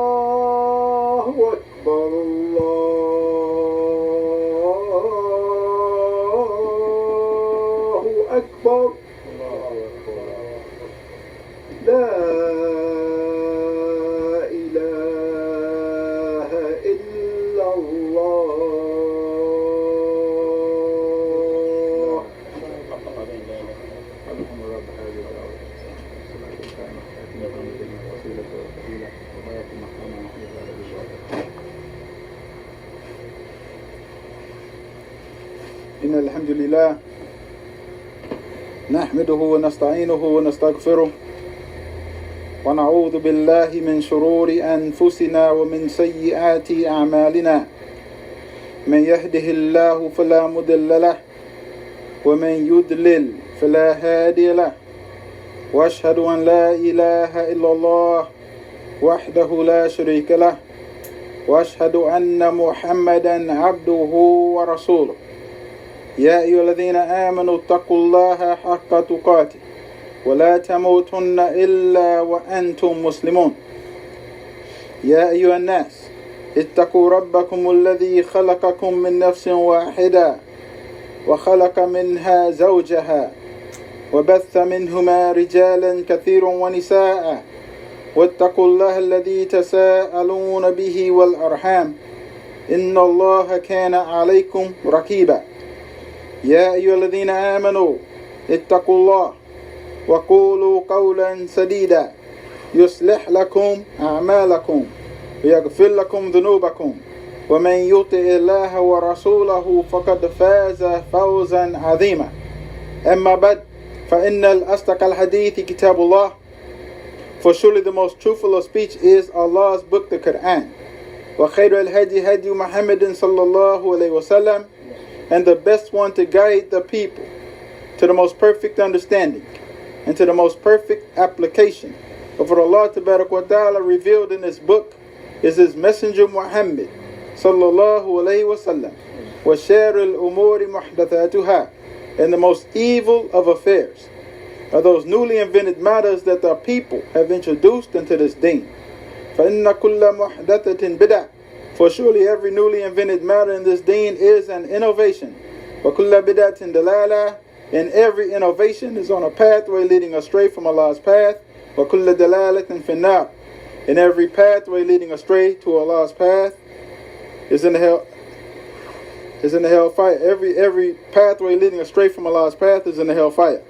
الله أكبر الله أكبر لا إله إلا الله إن الحمد لله نحمده ونستعينه ونستغفره ونعوذ بالله من شرور أنفسنا ومن سيئات أعمالنا من يهده الله فلا مضل له ومن يضلل فلا هادي له وأشهد أن لا إله إلا الله وحده لا شريك له وأشهد أن محمدا عبده ورسوله يا أيها الذين آمنوا اتقوا الله حق تقاته ولا تموتن إلا وأنتم مسلمون يا أيها الناس اتقوا ربكم الذي خلقكم من نفس واحدة وخلق منها زوجها وبث منهما رجالا كثيرا ونساء واتقوا الله الذي تساءلون به والأرحام إن الله كان عليكم رقيبا يا أيها الذين آمنوا اتقوا الله وقولوا قولا سديدا يصلح لكم أعمالكم ويغفر لكم ذنوبكم ومن يطع الله ورسوله فقد فاز فوزا عظيما أما بعد فإن الأصدق الحديث كتاب الله. For surely the most truthful of speech is Allah's book, the Quran. وخير الهدي هدي محمد صلى الله عليه وسلم, and the best one to guide the people to the most perfect understanding and to the most perfect application of what Allah Tabarak wa Ta'ala revealed in this book is His Messenger Muhammad sallallahu alayhi wa sallam. Wa sharil umuri muhdathatuha, and the most evil of affairs are those newly invented matters that the people have introduced into this deen. فَإِنَّ كُلَّ مُحْدَثَةٍ بِدْعَةٍ, for surely every newly invented matter in this deen is an innovation. وَكُلَّ بِدْعَةٍ دَلَالَةٍ, and every innovation is on a pathway leading astray from Allah's path. وَكُلَّ دَلَالَةٍ فِي النَّارِ, and every pathway leading astray to Allah's path is in the hellfire. Every pathway leading astray from Allah's path is in the hellfire.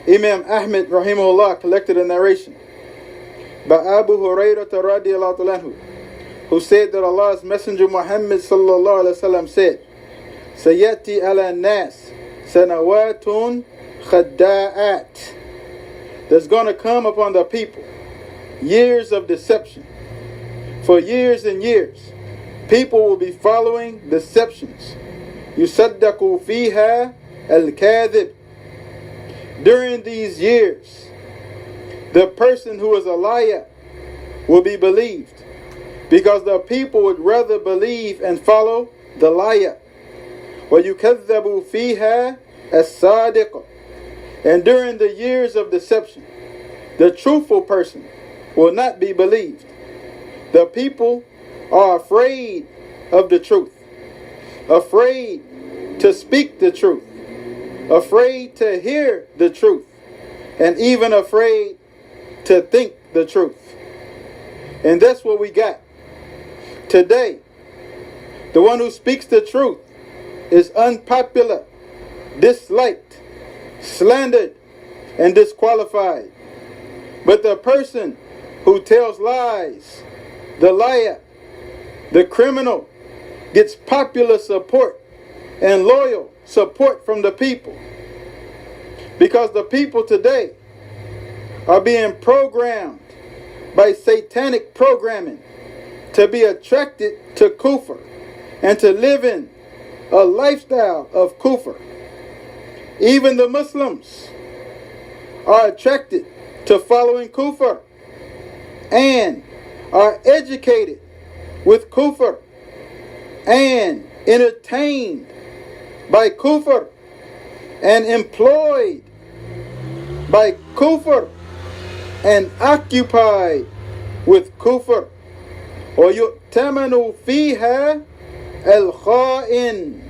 Imam Ahmed rahimahullah collected a narration by Abu Hurairah radiyallahu anhu, who said that Allah's Messenger Muhammad sallallahu alaihi wasallam said, "Sayati ala nas sanawatun khadda'at." There's going to come upon the people years of deception. For years and years, people will be following deceptions. Yusaddaqu fiha al-kadhib. During these years, the person who is a liar will be believed, because the people would rather believe and follow the liar. وَيُكَذَّبُ فِيهَا as-sadiq. And during the years of deception, the truthful person will not be believed. The people are afraid of the truth, afraid to speak the truth, afraid to hear the truth, and even afraid to think the truth. And that's what we got today. The one who speaks the truth is unpopular, disliked, slandered, and disqualified. But the person who tells lies, the liar, the criminal, gets popular support and loyal support from the people. Because the people today are being programmed by satanic programming to be attracted to kufr and to live in a lifestyle of kufr. Even the Muslims are attracted to following kufr and are educated with kufr and entertained by kufr and employed by kufr and occupied with kufr. وَيُؤْتَمَنُ فِيهَا الْخَائِنِ.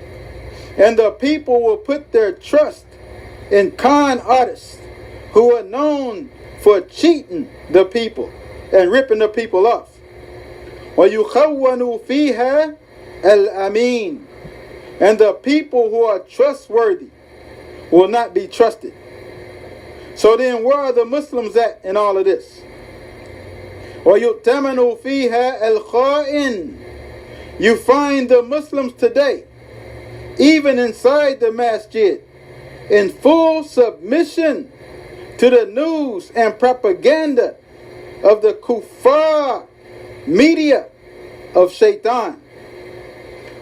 And the people will put their trust in con artists who are known for cheating the people and ripping the people off. وَيُخَوَّنُ فِيهَا الْأَمِينَ. And the people who are trustworthy will not be trusted. So then where are the Muslims at in all of this? وَيُؤْتَمَنُ فِيهَا الْخَائِنِ. You find the Muslims today, even inside the masjid, in full submission to the news and propaganda of the kuffar media of shaitan.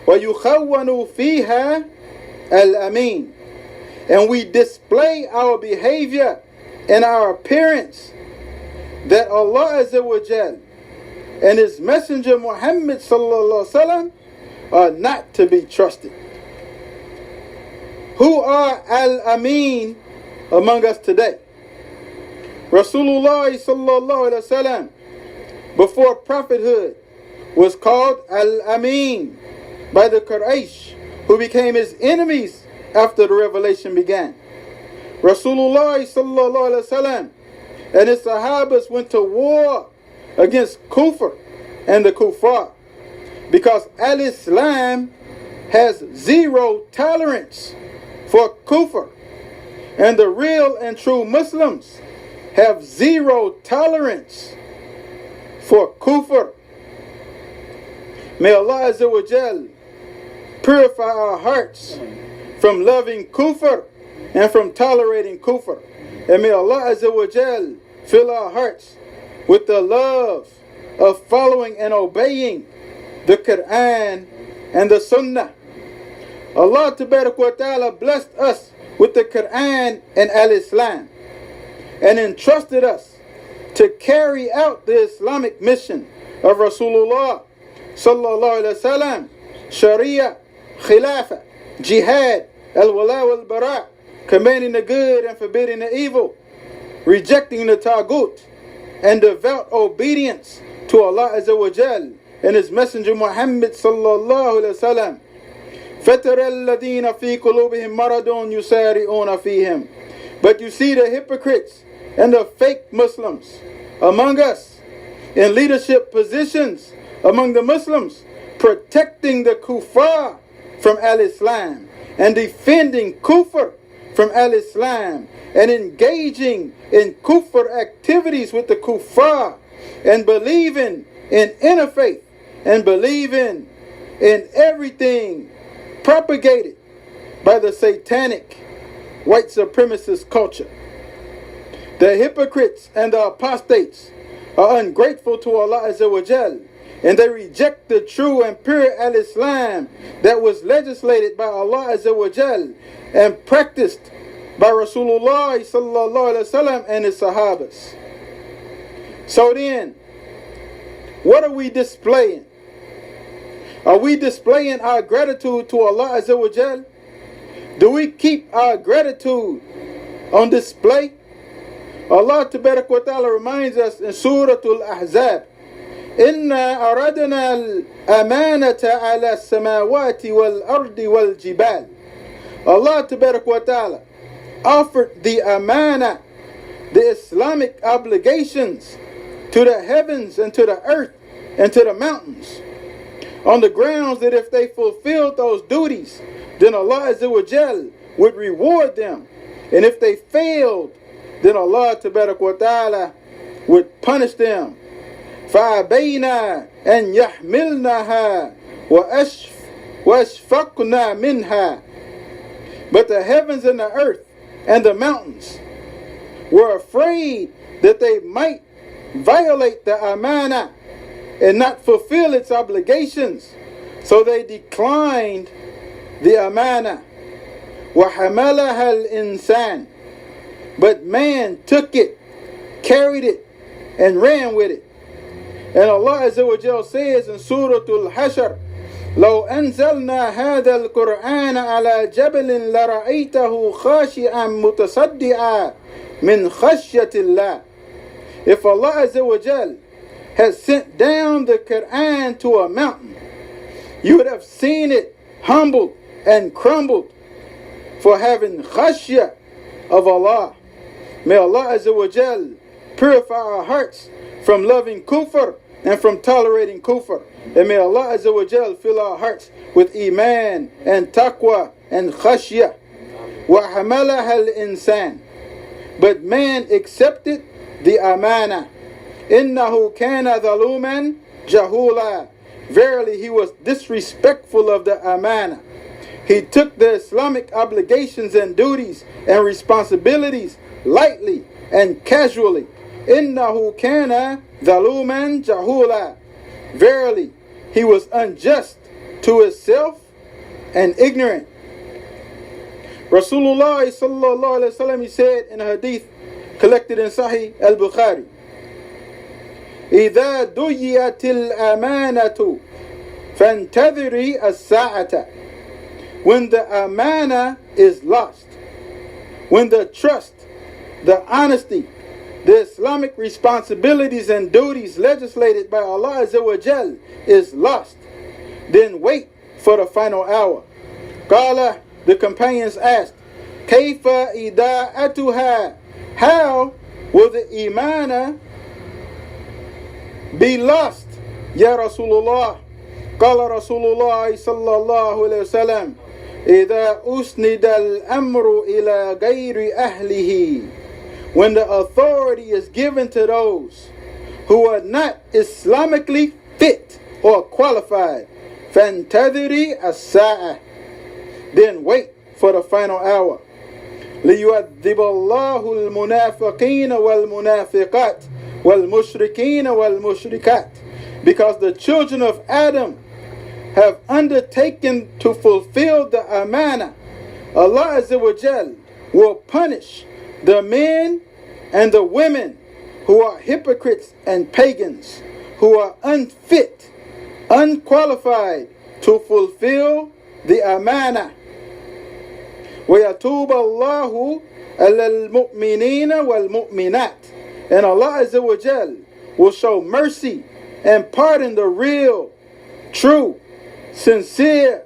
وَيُخَوَّنُ فِيهَا الْأَمِينَ. And we display our behavior and our appearance that Allah Azza wa Jal and His Messenger Muhammad sallallahu alaihi wasallam are not to be trusted. Who are Al-Amin among us today? Rasulullah sallallahu alaihi wasallam, before prophethood, was called Al-Amin by the Quraysh, who became his enemies after the revelation began. Rasulullah sallallahu alaihi wasallam and his Sahabas went to war against Kufr and the Kuffar, because Al-Islam has zero tolerance for Kufr, and the real and true Muslims have zero tolerance for Kufr. May Allah Azza wa Jal purify our hearts from loving Kufr and from tolerating Kufr. And may Allah Azza wa Jal fill our hearts with the love of following and obeying the Quran and the Sunnah. Allah Tabarak wa Ta'ala blessed us with the Quran and Al-Islam and entrusted us to carry out the Islamic mission of Rasulullah sallallahu alaihi wasallam, Shariah, Khilafah, Jihad, Al-Wala Wal-Bara, commanding the good and forbidding the evil, rejecting the Taghut, and devout obedience to Allah Azza wa Jal and His Messenger Muhammad sallallahu alaihi wasallam. فَتَرَى الَّذِينَ فِي قُلُوبِهِمْ مَرَضٌ يُسَارِعُونَ فِيهِمْ. But you see the hypocrites and the fake Muslims among us in leadership positions among the Muslims, protecting the kuffar from Al-Islam and defending kufr from Al-Islam and engaging in kufr activities with the kuffar and believing in interfaith and believing in everything propagated by the satanic white supremacist culture. The hypocrites and the apostates are ungrateful to Allah Azza wa Jal, and they reject the true and pure Al-Islam that was legislated by Allah Azza wa Jal and practiced by Rasulullah sallallahu alaihi wasallam and his Sahabas. So then, what are we displaying? Are we displaying our gratitude to Allah Azza wa Jal? Do we keep our gratitude on display? Allah Tabarak wa Ta'ala reminds us in Surah Al-Ahzab, إِنَّا أَرَدْنَا الْأَمَانَةَ عَلَى السَّمَاوَاتِ وَالْأَرْضِ وَالْجِبَالِ. Allah Tabarak wa Ta'ala offered the amana, the Islamic obligations, to the heavens and to the earth and to the mountains, on the grounds that if they fulfilled those duties, then Allah Azza wa Jal would reward them. And if they failed, then Allah Tabarak wa Ta'ala would punish them. فَأَبَيْنَا أَنْ يَحْمِلْنَهَا وَأَشْفَقْنَا مِنْهَا. But the heavens and the earth and the mountains were afraid that they might violate the amana and not fulfill its obligations, so they declined the amana. وَحَمَلَهَا الْإِنسَانِ. But man took it, carried it, and ran with it. And Allah Azza wa Jal says in Surah Al-Hashr, لو أنزلنا هذا القرآن على جبل لرأيته خاشعا متصدعا من خشية الله. If Allah Azza wa Jal had sent down the Quran to a mountain, you would have seen it humbled and crumbled for having khashya of Allah. May Allah Azza wa Jal purify our hearts from loving kufr and from tolerating kufr. And may Allah Azza wa Jal fill our hearts with iman and taqwa and khashya. وَحَمَلَهَا الْإِنسَانِ. But man accepted the amana. إِنَّهُ كَانَ ظَلُومًا جَهُولًا. Verily he was disrespectful of the amana. He took the Islamic obligations and duties and responsibilities lightly and casually. إِنَّهُ كَانَ ظَلُومًا جَهُولًا. Verily he was unjust to himself and ignorant. Rasulullah sallallahu alaihi wasallam, he said in a hadith collected in Sahih al-Bukhari, إِذَا دُيَّتِ الْأَمَانَةُ فَانْتَذِرِي السَّاعَةَ. When the amana is lost, when the trust, the honesty, the Islamic responsibilities and duties legislated by Allah Azza wa Jal is lost, then wait for the final hour. Qala, the companions asked, Kayfa ida'atuha. How will the imana be lost, Ya Rasulullah? Qala Rasulullah sallallahu alayhi wa sallam, إِذَا أُسْنِدَ الْأَمْرُ إِلَى غَيْرِ أَهْلِهِ. When the authority is given to those who are not Islamically fit or qualified, فَانْتَذِرِ السَّاعَةِ. Then wait for the final hour. لِيُعَذِّبَ اللَّهُ الْمُنَافِقِينَ وَالْمُنَافِقَاتِ وَالْمُشْرِكِينَ وَالْمُشْرِكَاتِ. Because the children of Adam have undertaken to fulfill the amana, Allah Azza wa Jal will punish the men and the women who are hypocrites and pagans, who are unfit, unqualified to fulfill the amana. وَيَتُوبَ اللَّهُ عَلَى الْمُؤْمِنِينَ وَالْمُؤْمِنَاتِ. And Allah Azza wa Jal will show mercy and pardon the real, true, sincere,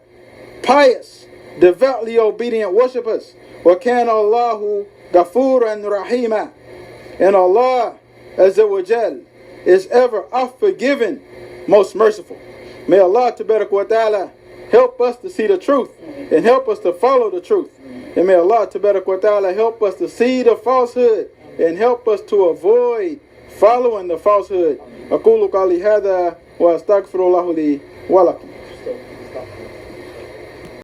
pious, devoutly obedient worshippers. وَكَانَ اللَّهُ غَفُورًا رَحِيمًا. And Allah Azza wa Jal is ever oft forgiving, most merciful. May Allah Tabarak wa Ta'ala help us to see the truth and help us to follow the truth. And may Allah Tabarak wa Ta'ala help us to see the falsehood and help us to avoid following the falsehood. أقول قولي هذا وأستغفر الله لي ولكم.